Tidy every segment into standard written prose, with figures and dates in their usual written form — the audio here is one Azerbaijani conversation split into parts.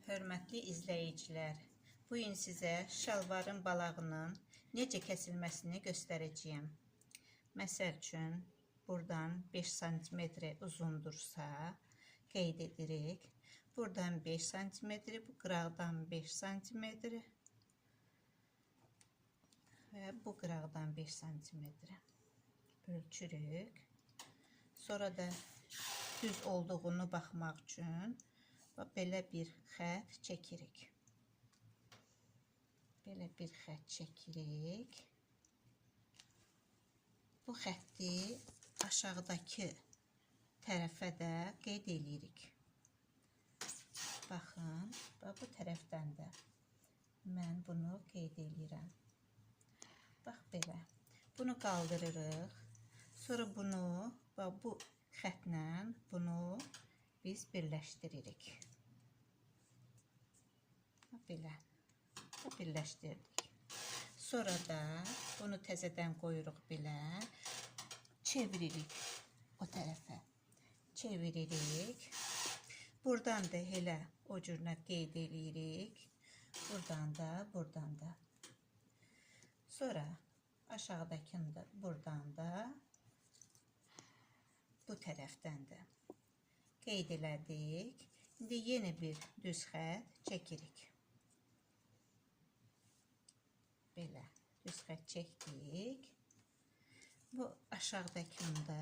Hörmətli izləyicilər, bu gün sizə şalvarın balağının necə kəsilməsini göstərəcəyim. Məsəl üçün, buradan 5 cm uzundursa, qeyd edirik. Buradan 5 cm, bu qıraqdan 5 cm və bu qıraqdan 5 cm ölçürük. Sonra da düz olduğunu baxmaq üçün belə bir xətt çəkirik. Belə bir xətt çəkirik. Bu xətti aşağıdakı tərəfə də qeyd edirik. Baxın, bu tərəfdən də mən bunu qeyd edirəm. Bax belə. Bunu qaldırırıq. Sonra bunu bu xəttlə bunu biz birləşdiririk. Belə. Birləşdirdik. Sonra da bunu təzədən qoyuruq belə. Çeviririk o tərəfə. Çeviririk. Buradan da elə o cürünə qeyd edirik. Buradan da, buradan da. Sonra aşağıdakını da, buradan da, bu tərəfdən də qeyd elədik. İndi yeni bir düz xətt çəkirik. Belə düz xətt çəkdik. Bu aşağıdakını da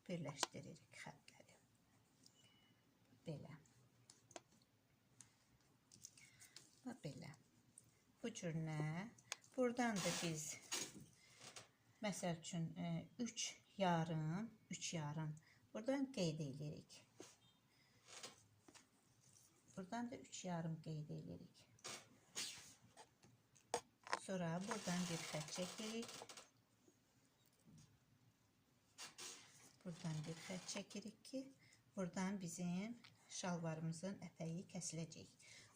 birləşdiririk xəttləri. Belə. Belə. Bu cürünə. Buradan da biz məsəl üçün 3 yarım buradan qeyd edirik. Buradan da 3 yarım qeyd edirik. Sonra buradan bir xətt çəkirik. Buradan bir xətt çəkirik ki, buradan bizim şalvarımızın ətəyi kəsiləcək.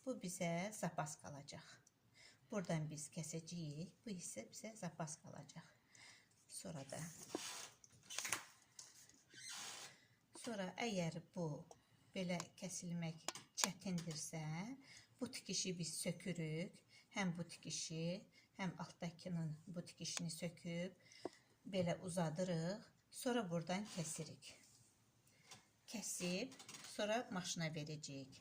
Bu bizə zapas qalacaq. Buradan biz kəsəcəyik. Bu isə bizə zapas qalacaq. Sonra əgər bu belə kəsilmək çətindirsə, bu tikişi biz sökürük. Həm bu tikişi, həm altdakının bu tikişini söküb, belə uzadırıq. Sonra buradan kəsirik. Kəsib, sonra maşına verəcəyik.